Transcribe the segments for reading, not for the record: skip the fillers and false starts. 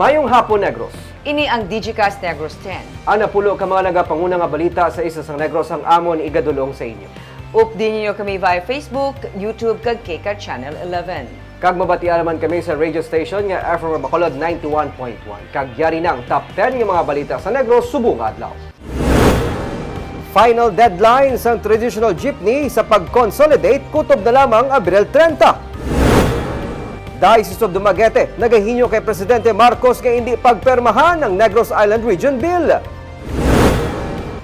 Mayong hapon, Negros. Ini ang Digicast Negros 10. Ang napulo ka mga nagapanguna nga balita sa isa sang Negros ang amon igadulong sa inyo. Update niyo kami via Facebook, YouTube, kag Kika Channel 11. Kag mabatian naman kami sa radio station nga FM Bacolod 91.1. Kag yari ng top 10 nga mga balita sa Negros subong adlaw. Final deadline sa traditional jeepney sa pag-consolidate kutob na lamang Abril 30. Diocese of Dumaguete, nagahinyo kay Presidente Marcos nga hindi pagpermahan ang Negros Island Region Bill.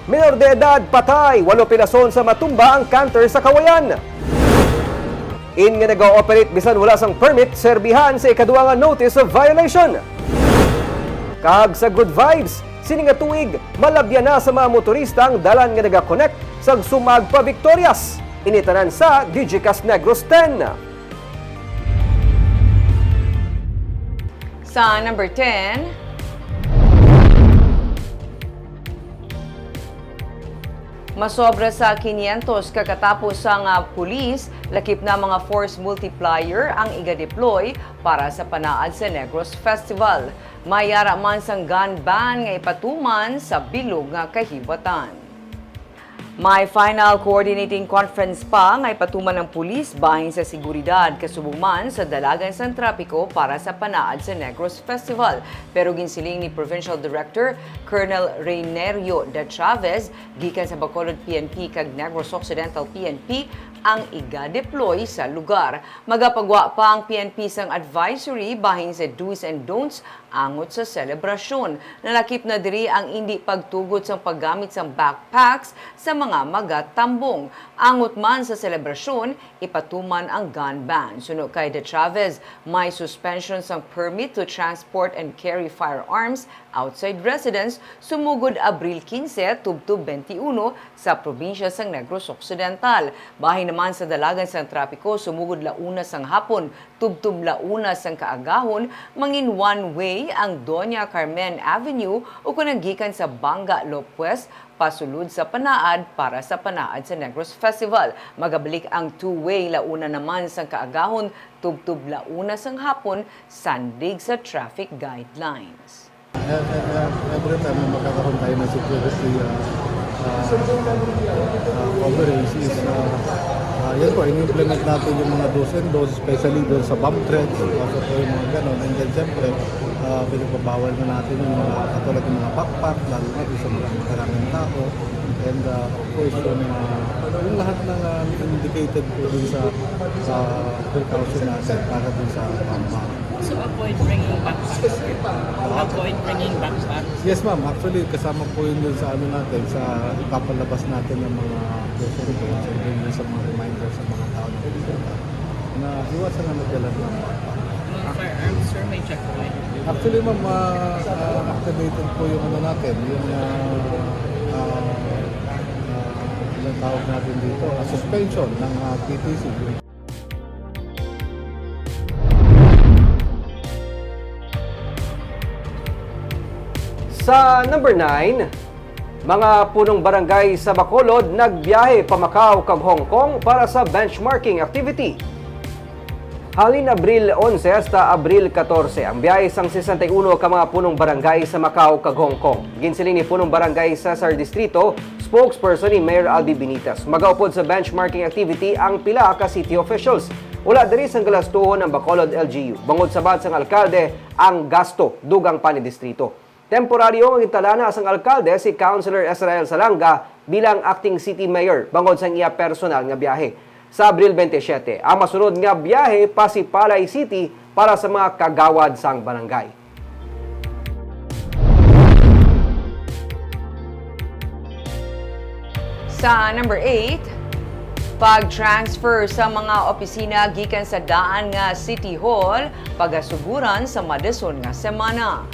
Minor de edad patay, 8 pilason sa matumba ang canter sa Kawayan. In nga nag-ooperate bisan wala sang permit, serbihan sa ikaduwa nga notice of violation. Kag sa good vibes, sini nga tuig, malabya na sa mga motorista ang dalan nga naga-connect sa Sumag pa Victorias. Initanan sa Digicast Negros 10. Sa number 10, masobra sa 500 kakatapos ang pulis, lakip na mga force multiplier ang iga-deploy para sa panaad sa Negros Festival. Mayara man sang gun ban nga ipatuman sa bilog nga kahibatan. May final coordinating conference pa nga ipatuman ng pulis bahin sa seguridad kasubong man sa dalagan sa trapiko para sa panaad sa Negros Festival. Pero ginsiling ni Provincial Director Colonel Reynerio de Chavez gikan sa Bacolod PNP kag Negros Occidental PNP ang iga-deploy sa lugar. Magapagwa pa ang PNP sang advisory bahin sa do's and don'ts angot sa selebrasyon. Nalakip na diri ang hindi pagtugot sa paggamit sa backpacks sa mga magatambong. Angot man sa selebrasyon, ipatuman ang gun ban. Suno kay De Chavez, may suspension sang permit to transport and carry firearms outside residence sumugod Abril 15 tubtub 21 sa probinsya sang Negros Occidental. Bahin naman sa dalagan sang trapiko sumugod launa sang hapon tubtub launa sang kaagahon mangin one way ang Doña Carmen Avenue o kunanggikan sa Banga Lopez pasulod sa panaad para sa panaad sa Negros Festival. Magabalik ang two-way launa naman sang kaagahon tubtub launa sang hapon sandig sa traffic guidelines. Every time na magkakaroon tayo ng security coverage is yan po, in-implement natin yung mga do's and don'ts, especially doon sa bomb threats, also po yung mga ganon. And then siyempre, pinagpabawal na natin yung mga katulad ng mga backpack, lalo na sa mga maraming tao. And of course, yung lahat ng indicated po dun sa precaution natin para dun sa backpack. So avoid bringing backpacks. Avoid bringing backpacks. Yes ma'am, actually kasama po yun dun sa natin, sa ipapalabas natin ng mga document and then sa mga reminder sa mga tao na pupunta na iwasan na magdala ng backpack. Mga firearms, sir, may checkpoint. Actually ma'am, activated po yung natin, yung ilang tawag natin dito, suspension ng PTC. Sa number 9, mga punong barangay sa Bacolod nagbiyahe pa Macau kag Hong Kong para sa benchmarking activity. Halin Abril 11 hasta Abril 14 ang biyahe sang 61 ka mga punong barangay sa Macau kag Hong Kong. Ginsiling ni punong barangay sa Sar Distrito, spokesperson ni Mayor Albi Benitez. Magaupod sa benchmarking activity ang pila ka city officials. Wala diri sang galastuhon ang Bacolod LGU. Bangod sa sang alkalde ang gasto dugang panidistrito. Temporaryo ang italana sang alkalde si Councilor Israel Salanga bilang acting city mayor bangod sang iya personal nga biyahe. Sa Abril 27, ang masunod nga biyahe pa si Palay City para sa mga kagawad sang barangay. Sa number 8, pag-transfer sa mga opisina gikan sa daan nga City Hall, pagasuguran sa madason nga semana.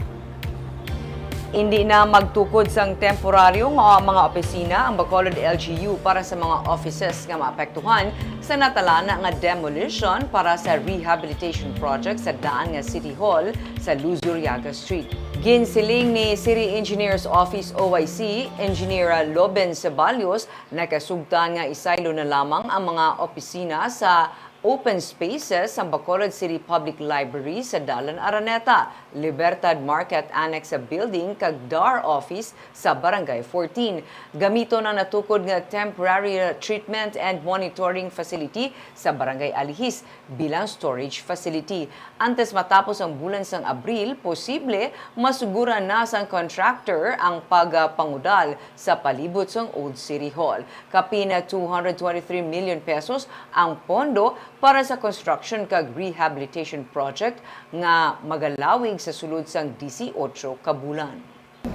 Hindi na magtukod sang temporaryo nga mga opisina ang Bacolod LGU para sa mga offices nga maapektuhan sa natalana nga demolition para sa rehabilitation project sa daan nga City Hall sa Luzuriaga Street. Ginsiling ni City Engineers Office OIC, Engineer Loben Ceballos, nakasugtan nga isaylo na lamang ang mga opisina sa open spaces ang Bacolod City Public Library sa Dalan Araneta, Libertad Market Annex sa building kag DAR office sa Barangay 14. Gamito na natukod nga temporary treatment and monitoring facility sa Barangay Alihis bilang storage facility. Antes matapos ang bulan sang Abril, posible masugura na sang contractor ang pagpangudal sa palibot sang Old City Hall. Kapina 223 million pesos ang pondo para sa construction kag rehabilitation project nga magalawig sa sulod sang 18 ka bulan.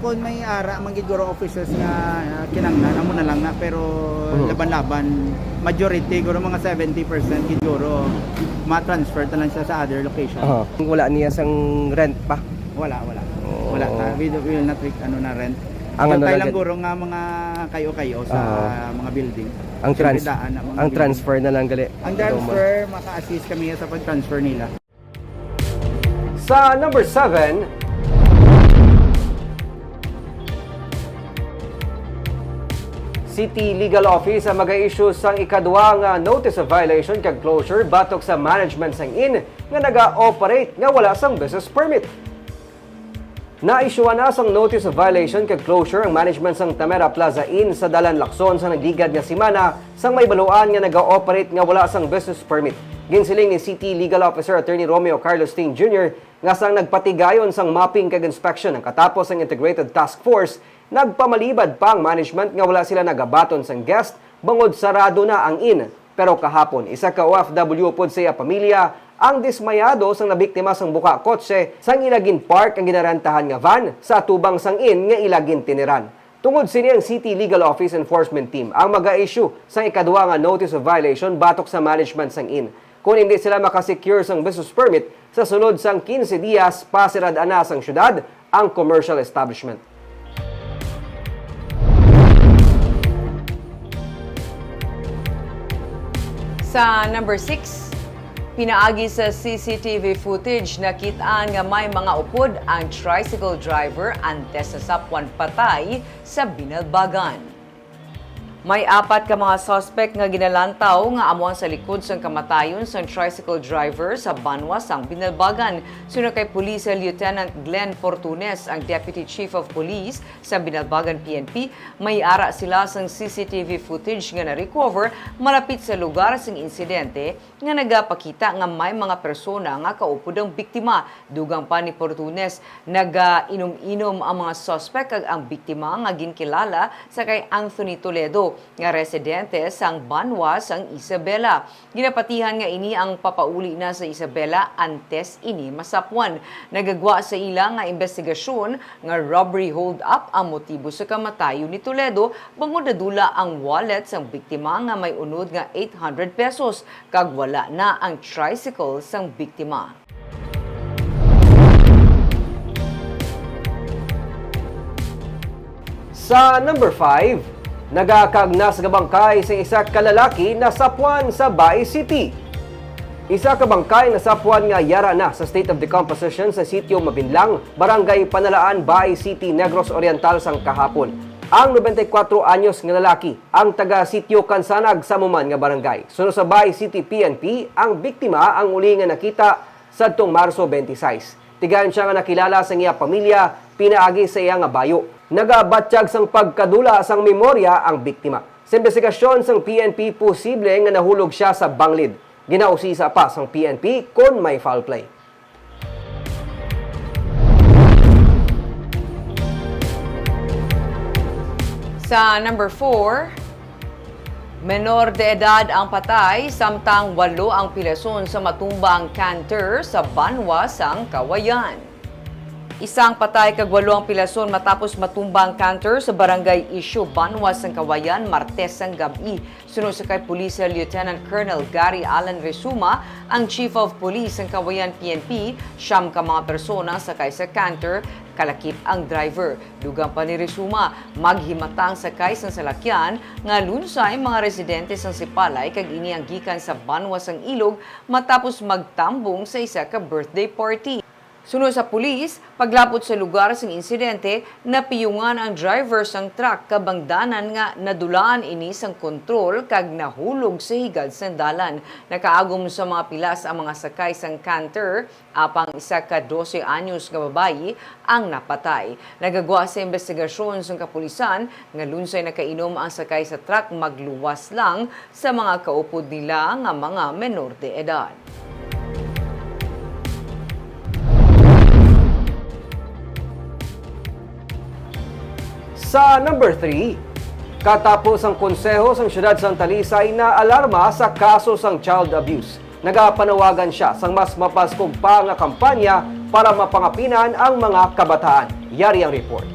Kung may ara, magiguro officers nga kinanglan, amo na lang na, pero laban-laban, majority, guro mga 70% siguro, ma-transfer na lang siya sa other location. Wala niya sang rent pa. Wala. Wala. We will not take rent. Ang ano Tayo lang lang guro nga mga kayo-kayo sa mga building. Ang Siyempre, mga building. transfer na lang gali. Ang transfer, maka-assist kami sa pag-transfer nila. Sa number 7, City Legal Office ang mag-issue sang ikaduwa nga notice of violation kag closure batok sa management sang inn nga naga-operate nga wala sang business permit. Na-issuean na sang notice of violation kag closure ang management sang Tamera Plaza Inn sa Dalan Lacson sa nagligad nga semana sang may baluan nga naga-operate nga wala sang business permit. Ginsiling ni City Legal Officer Attorney Romeo Carlos Ting Jr. nga sang nagpatigayon sang mapping kag inspection ang katapos ang Integrated Task Force, nagpamalibad pa ang management nga wala sila nagabaton sang guest bangod sarado na ang inn. Pero kahapon, isa ka OFW pod sa iya pamilya ang dismayado sang nabiktima sang buka kotse sang ilagin park ang ginarentahan nga van sa tubang sang inn nga ilagin tiniran. Tungod sini ang City Legal Office Enforcement Team ang maga-issue sang ikaduwa nga notice of violation batok sa management sang inn. Kung hindi sila makasecure sang business permit, sa sulod sang 15 diyas pasirad na sang syudad ang commercial establishment. Sa number 6, pinaagi sa CCTV footage nakitaan nga may mga upod ang tricycle driver antes sa sapwan patay sa Binalbagan. May 4 ka mga suspect nga ginalantaw nga amuan sa likod sang kamatayon sang tricycle driver sa Banwa sang Binalbagan. Suna kay Police Lieutenant Glenn Fortunes, ang Deputy Chief of Police sa Binalbagan PNP, may ara sila sang CCTV footage nga na-recover malapit sa lugar sang insidente nga nagapakita nga may mga persona nga kaupod ang biktima. Dugang pa ni Fortunes, nag-inom-inom ang mga suspect kag ang biktima nga ginkilala sa kay Anthony Toledo nga residente sang Banwa sang Isabela. Ginapatihan nga ini ang papauli na sa Isabela antes ini masapwan. Nagagwa sa ila nga investigasyon nga robbery hold-up ang motibo sa kamatayon ni Toledo bangod nadula ang wallet sang biktima nga may unod nga 800 pesos kag wala na ang tricycle sang biktima. Sa number 5, nagakagnas nga bangkay sa isa ka lalaki na sapwan sa Bai City. Isa ka bangkay na sapwan nga yara na sa state of decomposition sa sitio Mabinlang, Barangay Panalaan, Bai City, Negros Oriental sang kahapon. Ang 94 anyos nga lalaki ang taga sitio Kansanag sa Muman nga barangay. Sunod sa Bai City PNP, ang biktima ang uli nga nakita sadtong Marso 26. Tigayon siya nga nakilala sa iya pamilya, pinaagi sa iya nga bayo. Nagabatsyag sang pagkadula sang memorya ang biktima. Sa investigasyon sang PNP, posible nga nahulog siya sa banglid. Ginausisa pa sang PNP kung may foul play. Sa number 4, menor de edad ang patay, samtang 8 ang pilason sa matumbang canter sa Banwa sang Kawayan. Isang patay kag 8 ang pilason matapos matumbang canter sa Barangay Isyo, Banwa sang Kawayan, Martes sang gabi. Sunod sa kay Police Lieutenant Colonel Gary Alan Resuma, ang Chief of Police ng Kawayan PNP, 9 ka mga persona sakay sa canter, kalakip ang driver. Dugang pa ni Resuma, maghimatang sakay sang salakyan nga lunsay mga residente sang Sipalay kag ini ang gikan sa Banwa sang Ilog matapos magtambong sa isa ka birthday party. Sunod sa pulis, paglapot sa lugar sang insidente, napiyungan ang driver sang truck kabangdanan nga nadulaan ini sang kontrol kag nahulog sa higad sang dalan. Nakaagom sa mga pilas ang mga sakay sang canter, apang isa ka 12 anyos nga babayi ang napatay. Nagagwa sa investigasyon sang kapulisan nga lunsay nakainom ang sakay sa truck magluwas lang sa mga kaupod nila nga mga menor de edad. Sa number 3, katapos ang konseho sa siyudad sang Talisay na alarma sa kaso sang child abuse. Nagapanawagan siya sang mas mapaskog pa nga kampanya para mapangapinan ang mga kabataan. Yari ang report.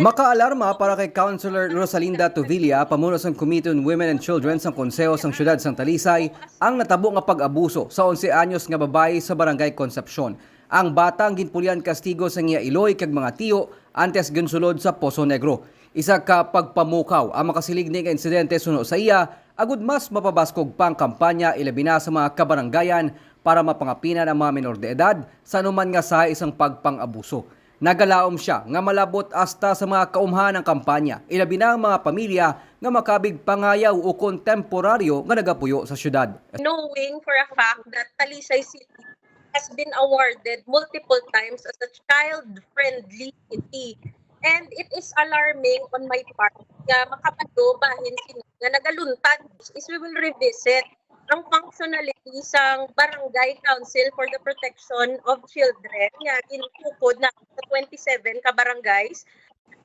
Makaalarma para kay Councilor Rosalinda Tovilla, pamuno sang Committee on Women and Children sang konseho sang siyudad sang Talisay, ang natabo nga pag-abuso sa 11 anyos nga babae sa Barangay Concepcion. Ang batang ginpulyan kastigo sa iya iloy kag mga tiyo antes ginsulod sa Poso Negro. Isa ka pagpamukaw ang makasilig nga insidente suno sa iya, agud mas mapabaskog pang kampanya ilabi na sa mga kabaranggayan para mapangapinan ang mga menor de edad sa anuman nga sa isang pagpang-abuso. Nagalaom siya nga malabot hasta sa mga kaumhan ng kampanya, ilabi na ang mga pamilya nga makabig pangayaw o kontemporaryo nga nagapuyo sa syudad. Knowing for a fact that Talisay City has been awarded multiple times as a child-friendly city. And it is alarming on my part na makapado bahin sila na nagaluntad is we will revisit ang functionality sang Barangay Council for the Protection of Children nga ginukod na sa 27 ka barangays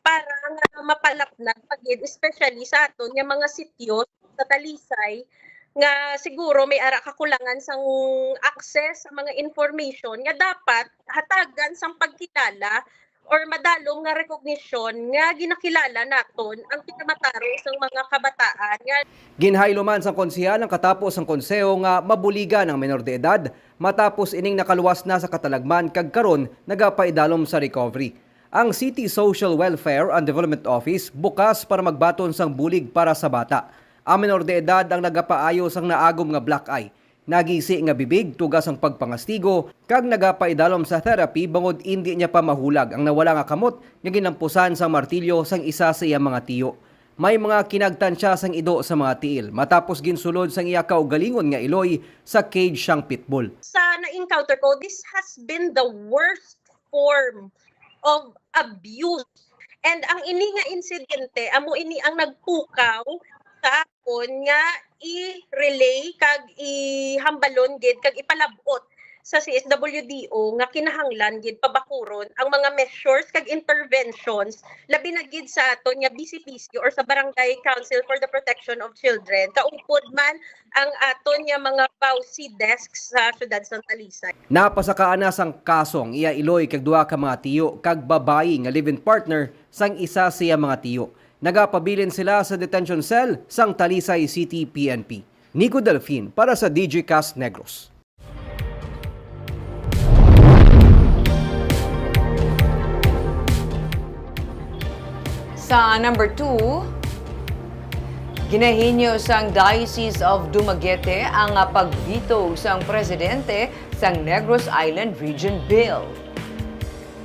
para nga mapalapnag pagid especially sa aton nga mga sityo sa Talisay nga siguro may ara kakulangan sang access sa mga information nga dapat hatagan sang pagkilala or madalom nga recognition nga ginakilala naton ang pinamatarong sang mga kabataan nga Ginhaylo man sa konsehal ang katapos ang konseho nga mabuligan ang menor de edad matapos ining nakaluwas na sa katalagman kag karon nagapaidalom sa recovery. Ang City Social Welfare and Development Office bukas para magbaton sang bulig para sa bata. Ang menor de edad ang nagapaayo sang naagom nga black eye. Nagisi nga bibig tugas ang pagpangastigo kag nagapaidalom sa therapy bangod indi niya pa mahulag ang nawala nga kamot nga ginampusan sa martilyo sang isa sa iya mga tiyo. May mga kinagtansya sang ido sa mga tiil matapos ginsulod sang iya kaugalingon nga iloy sa cage siyang pitbull. sa na-encounter ko, this has been the worst form of abuse. And ang ini nga insidente, amo ini ang nagpukaw sa akon nga i-relay kag ihambalon gid kag ipalabot sa CSWDO nga kinahanglan gid pabakuron ang mga measures kag interventions labi na gid sa aton nga BCPC or sa Barangay Council for the Protection of Children kaupod man ang aton nga mga PAUC desks sa syudad sa Talisay. Napasakaan na sang kasong iya iloy kag duha ka mga tiyo kag babayi nga live-in partner sang isa sa iya mga tiyo. Nagapabilin sila sa detention cell sang Talisay City PNP. Nico Delfin para sa DGCast Negros. Sa number 2, ginahinyo sang Diocese of Dumaguete ang pagveto sang presidente sang Negros Island Region Bill.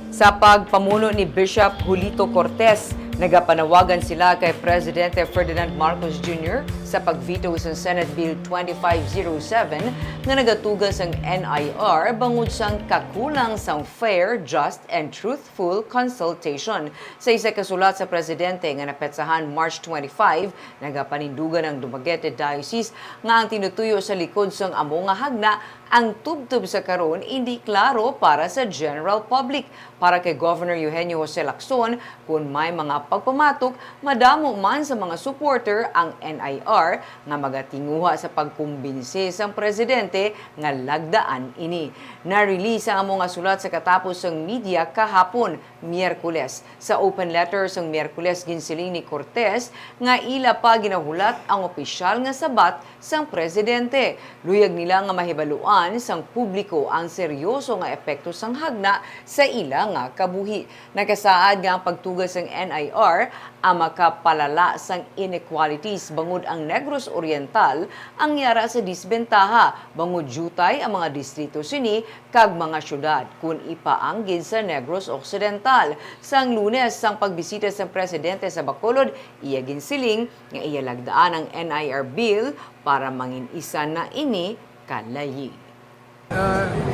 Sa pagpamuno ni Bishop Julito Cortez, nagapanawagan sila kay Presidente Ferdinand Marcos Jr. sa pagveto sa Senate Bill 2507 na nagatugan sang NIR bangod sang kakulang sang fair, just, and truthful consultation. Sa isa kasulat sa Presidente nga napetsahan March 25, nagapanindugan ang Dumaguete Diocese nga ang tinutuyo sa likod sang amo nga hagna ang tubtub sa karon hindi klaro para sa general public. Para kay Governor Eugenio Jose Lacson, kung may mga pagpamatok, madamo man sa mga supporter ang NIR nga magatinguha sa pagkumbinsi sang presidente nga lagdaan ini. Na-release ang mga sulat sa katapos ng media kahapon, Miyerkules. Sa open letter sang Miyerkules ginsiling ni Cortez nga ila pa ginahulat ang opisyal nga sabat sang presidente. Luyag nila nga mahibaluan sang publiko ang seryoso nga epekto sang hagna sa ila nga kabuhi. Nakasaad nga ang pagtugas sang NIR ang makapalala sang inequalities bangod ang Negros Oriental ang yara sa disbentaha. Bangod jutay ang mga distrito sini kag mga syudad kun ipaanggid sa Negros Occidental. Sang Lunes sang pagbisita sa presidente sa Bacolod, iya ginsiling nga iya lagdaan ang NIR bill para mangin isa na ini kalayi.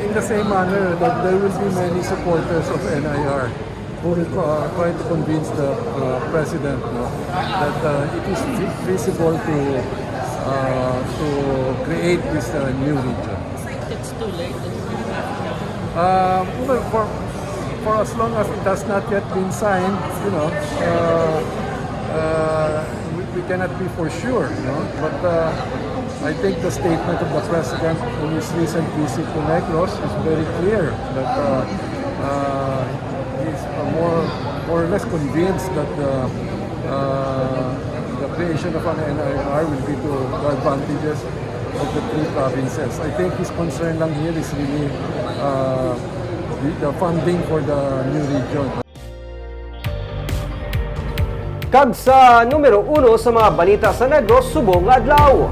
In the same manner that there will be many supporters of NIR who will try to convince the president that it is feasible to create this new region. It's too late. Well, for as long as it has not yet been signed, we cannot be for sure, but I think the statement of the president in his recent visit to Negros is very clear that he's more or less convinced that the creation of an NIR will be to the advantages of the three provinces. I think his concern lang here is really the funding for the new region. Kag sa numero 1 sa mga balita sa Negros subong nga adlaw.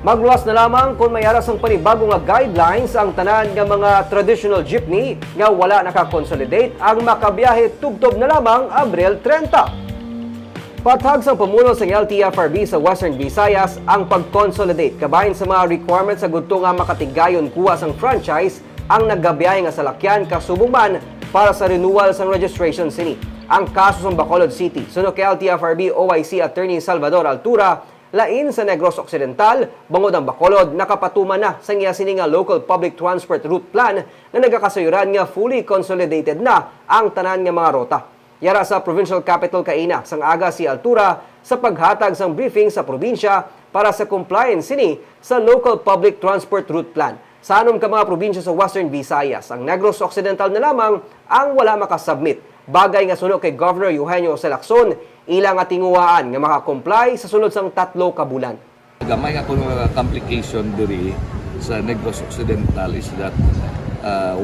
Magluwas na lamang kung may aras ang panibagong nga guidelines ang tanan nga mga traditional jeepney nga wala nakakonsolidate ang makabiyahe tubtob na lamang Abril 30. Patag sa pamuno sa LTFRB sa Western Visayas ang pag-consolidate kabahin sa mga requirements sa gudto nga makatigayon kuha sang franchise ang naggabiyahe nga salakyan kasubong man para sa renewal sang registration sini. Ang kaso sa Bacolod City, suno kay LTFRB OIC Attorney Salvador Altura, lain sa Negros Occidental, bangod ang Bacolod, nakapatuman na sa iya sini nga Local Public Transport Route Plan na nagakasayuran nga fully consolidated na ang tanan nga mga rota. Yara sa Provincial Capital kaina, sang aga si Altura sa paghatag sang briefing sa probinsya para sa compliance sini sa Local Public Transport Route Plan. Sa anom ka mga probinsya sa Western Visayas, ang Negros Occidental na lamang ang wala makasubmit. Bagay nga suno kay Governor Eugenio Lacson, ilang nga tinguhaan nga makakomply sa sulod sang 3 ka bulan. Gamay nga kung complication diri sa Negros Occidental is that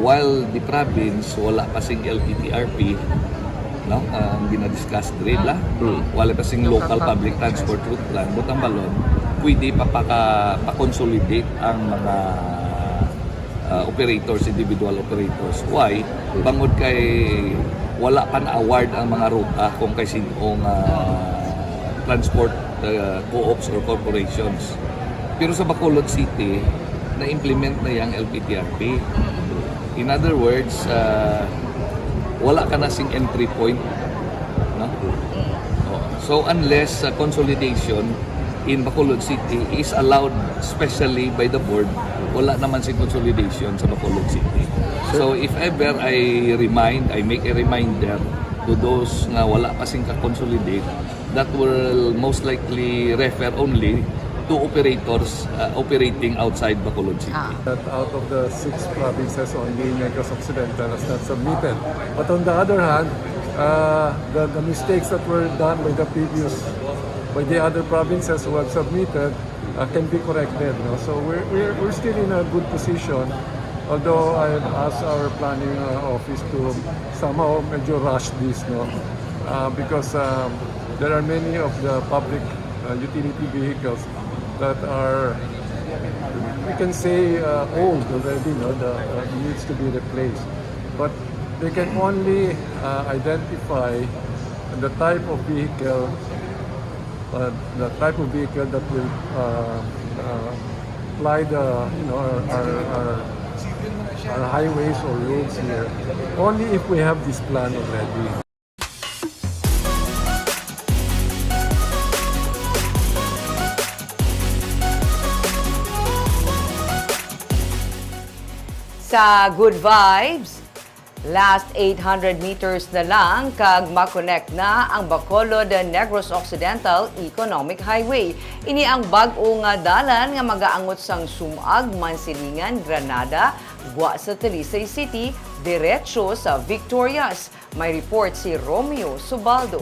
while the province wala pa sing LTTRP, ang dinadiscuss diri la, wala pa sing local public transport route plan, butang balon, pwede pa-consolidate ang mga operators, individual operators. Why? Bangod kay wala pa na-award ang mga ruta kung kay sinong transport co-ops or corporations. Pero sa Bacolod City, na-implement na yung LPTRP. In other words, wala ka na sing entry point. No? So unless consolidation in Bacolod City is allowed specially by the board, wala naman si consolidation sa Bacolod City. So if ever I make a reminder to those nga wala pa sing ka-consolidate, that will most likely refer only to operators operating outside Bacolod City. That out of the 6 provinces, only Negros Occidental has not submitted. But on the other hand, the mistakes that were done by the other provinces who have submitted can be corrected. So we're still in a good position. Although I've asked our planning office to somehow medyo rush this, because there are many of the public utility vehicles that are, we can say, old already, that needs to be replaced. But they can only identify the type of vehicle that will ply our highways or roads here, only if we have this plan already. Sa Good Vibes, last 800 meters na lang kag makonect na ang Bacolod Negros Occidental Economic Highway. Ini ang bag-o nga dalan nga magaangot sang Sumag, Mansilingan, Granada, gwa sa Talisay City, diretso sa Victorias. May report si Romeo Subaldo.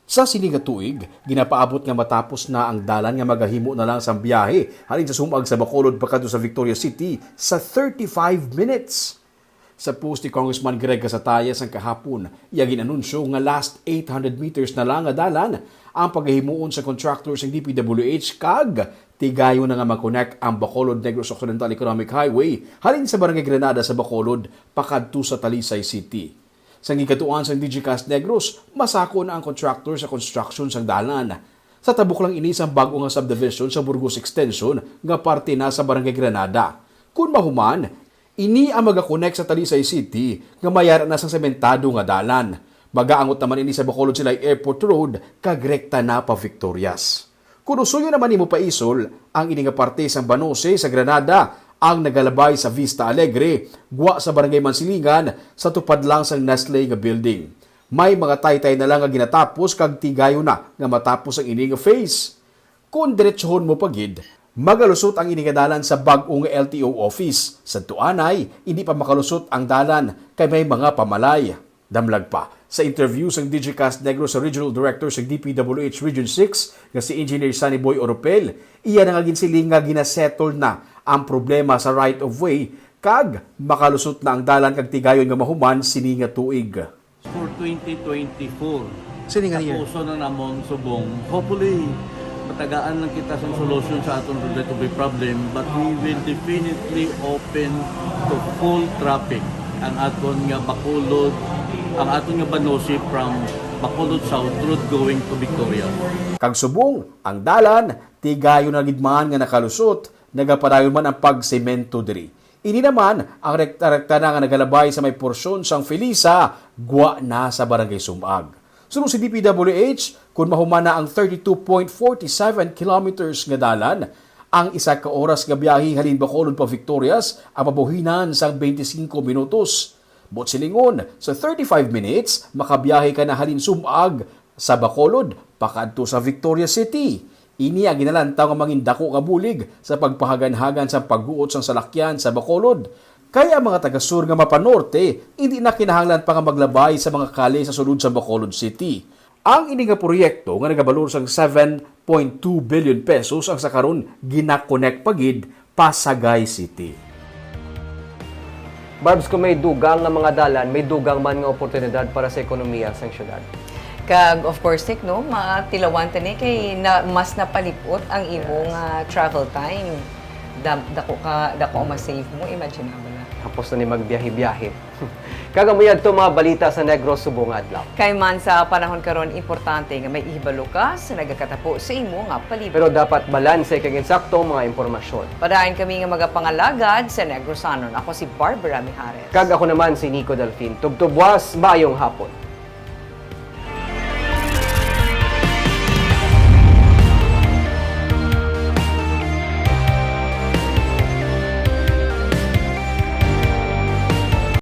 Sa sininga tuig, ginapaabot nga matapos na ang dalan nga magahimo na lang sa biyahe halin sa Sumag sa Bacolod pakadto sa Victoria City sa 35 minutes. Sa post ni Congressman Greg Casatayas ang kahapon, iyagin anunsyo nga last 800 meters na lang nga dalan ang paghihimuon sa contractors ng DPWH kag tigayo na nga mag-connect ang Bacolod Negros Occidental Economic Highway halin sa Barangay Granada sa Bacolod pakadto sa Talisay City. Sa gikatuan sa DGCAS Negros, masako na ang contractor sa construction sa dalan. Sa tabok lang ini sa bago nga subdivision sa Burgos Extension nga parte na sa Barangay Granada. Kung mahuman, ini ang magakonect sa Talisay City nga mayara na sa sementado nga dalan. Magaangot naman ini sa Bacolod Silay Airport Road kag rekta na pa Victorias. Kung usuyo naman ni mo pa isol, ang ini nga parte sa Banose sa Granada ang nagalabay sa Vista Alegre, gwa sa Barangay Mansilingan sa tupad lang sa Nestle nga building. May mga taytay na lang nga ginatapos kag tigayo na nga matapos ang ini nga phase. Kung diretsohon mo pagid, magalusot ang inigadalan sa bag-ong LTO office. Sa tuanay, hindi pa makalusot ang dalan kay may mga pamalay. Damlag pa, sa interview sa DGCAS Negros sa Regional Director sa DPWH Region 6 nga si Engineer Sunny Boy Oropel, iya na nga ginsiling nga ginasettle na ang problema sa right-of-way kag makalusot na ang dalan kag tigayon nga mahuman sini nga tuig. For 2024, Sini nga year? kapuso na namon subong. Hopefully, matagaan lang kita sa solution sa atong right-of-way problem, but we will definitely open to full traffic ang aton nga Bacolod, ang aton nga Banose from Bacolod South Road going to Victoria. Kag subong, ang dalan, tigayon na gidmaan nga nakalusot, nagapadayon man ang pagsemento diri. Ini naman ang rekta-rekta na nga nagalabay sa may porsyon sang Felisa, gwa na sa Barangay Sumag. Sunod si DPWH, kung mahuman na ang 32.47 kilometers nga dalan, ang isa ka oras nga biyahe halin Bacolod pa Victorias ang mabuhinan sa 25 minutos. Bot silingon, sa 35 minutes, makabiyahe ka na halin Sumag sa Bacolod pakadto sa Victoria City. Ini ang ginalantaw nga mangin dako nga bulig sa pagpahagan-hagan sa pagguot sang salakyan sa Bacolod. Kaya mga taga-sur nga mapanorte, hindi na kinahanglan pa nga maglabay sa mga kali sa sulod sa Bacolod City. Ang ini nga proyekto nga nagabalor sang 7.2 billion pesos ang sakaron ginakonect pagid Pasagay City. Barbs, kung may dugang nga mga dalan, may dugang man nga oportunidad para sa ekonomiya sa syudad. Kag of course no, matilawan tani kay na, mas napalipot ang imong travel time. Dako ma-save mo, imagine mo na. Tapos na ni magbiyahe-biyahe. Kagamuyad to mga balita sa Negros subong adlaw. Kay man sa panahon karon importante nga may ihibalo ka sa nagakatapo sa imo nga palibot. Pero dapat balanse kag insakto mga impormasyon. Padayon kami nga magapangalagad sa Negrosanon. Ako si Barbara Mijares. Kag ako naman si Nico Delfin. Tubtubwas, maayong hapon.